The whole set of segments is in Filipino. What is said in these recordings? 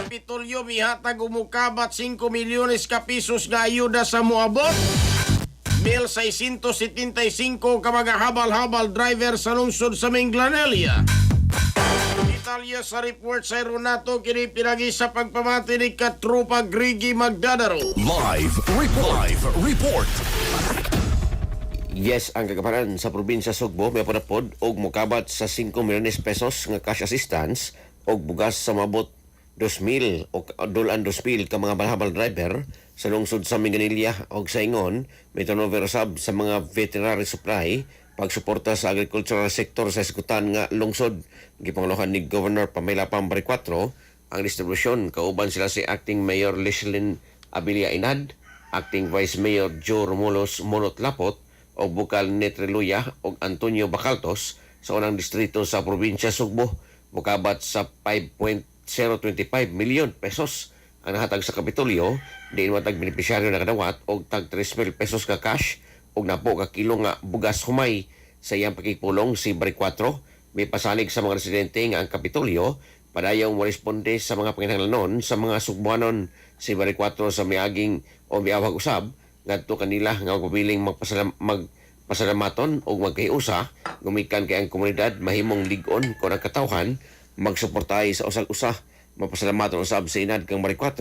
Kapitolyo mihatag umukabat 5 milyones ka pisos nga ayuda sa moabot. 1,675 ka mga habal-habal driver sa lungsod sa Minglanelia. Detalye sa report sa Ronato kini pinagi sa pagpamati ni Katropa Grigi Magdadaro. Live report. Yes, ang kagaparan sa probinsya Sugbo may panapod og mukabat sa 5 milyones pesos nga cash assistance og bugas sa mabot 2,000 o dolan 2,000 ka mga balhabal driver sa lungsod sa Minganilla og sa Ingon. May turnover sab sa mga veterinary supply pagsuporta sa agricultural sector sa eskutan nga lungsod. Gipangalohan ni Governor Pamela Pambari 4 ang distribusyon. Kauban sila si Acting Mayor Leslyn Abilia Inad, Acting Vice Mayor Joe Romulos Monot Lapot o Bukal Netreluya o Antonio Bacaltos sa unang distrito sa probinsya Sugbo. Mukabat sa 5.025 milyon pesos ang nahatag sa Kapitolyo. Diin matag benepisyaryo na kadawat og tag 3,000 pesos ka cash og napo ka kilo nga bugas humay sa iyang pakikpulong si Bari 4. May pasalig sa mga residente nga ang Kapitolyo padayong moresponde sa mga panginahanglanon sa mga Sugbuanon. Si Bari 4 sa miaging o miawag usab ngadto kanila nga magpabiling magpasalamaton o magkahiusa gumikan kay ang komunidad mahimong ligon kung ang katawhan magsuportay sa usag-usa. Mapasalamaton usab sa inad kang Bari 4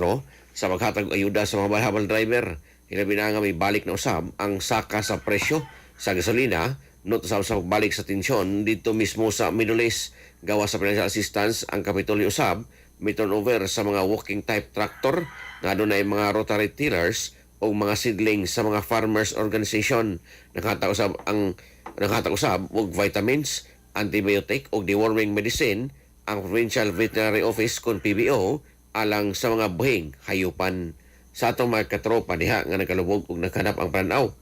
sa maghatag ayuda sa mga balhabal driver. Hilabi na nga may balik na usab ang saka sa presyo sa gasolina. Not usab sa pagbalik sa tensyon dito mismo sa Middle East. Gawa sa financial assistance ang Kapitolyo usab may turnover sa mga walking type tractor nga doon ay mga rotary tillers o mga seedling sa mga farmers organization. Nakatag usab og vitamins, antibiotic o deworming medicine ang Provincial Veterinary Office kung PBO alang sa mga buhing hayupan. Sa atong mga katropa diha nga nagkalubog og naghanap ang pananaw,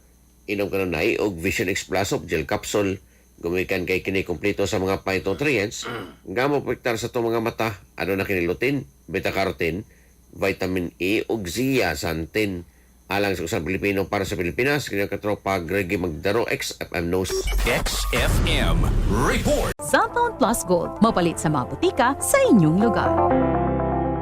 inom kanunay og Vision X Plus of gel capsule. Gumikan kay kini kompleto sa mga phytonutrients nga moprotektar sa itong mga mata. Ano na kini lutein, beta-carotene, vitamin E ug zeaxanthin. Alang sa usang Pilipino para sa Pilipinas, kini katropa Gregi Magdaro XFM News. XFM report. Cellphone Plus Gold, mapalit sa mga butika sa inyong lugar.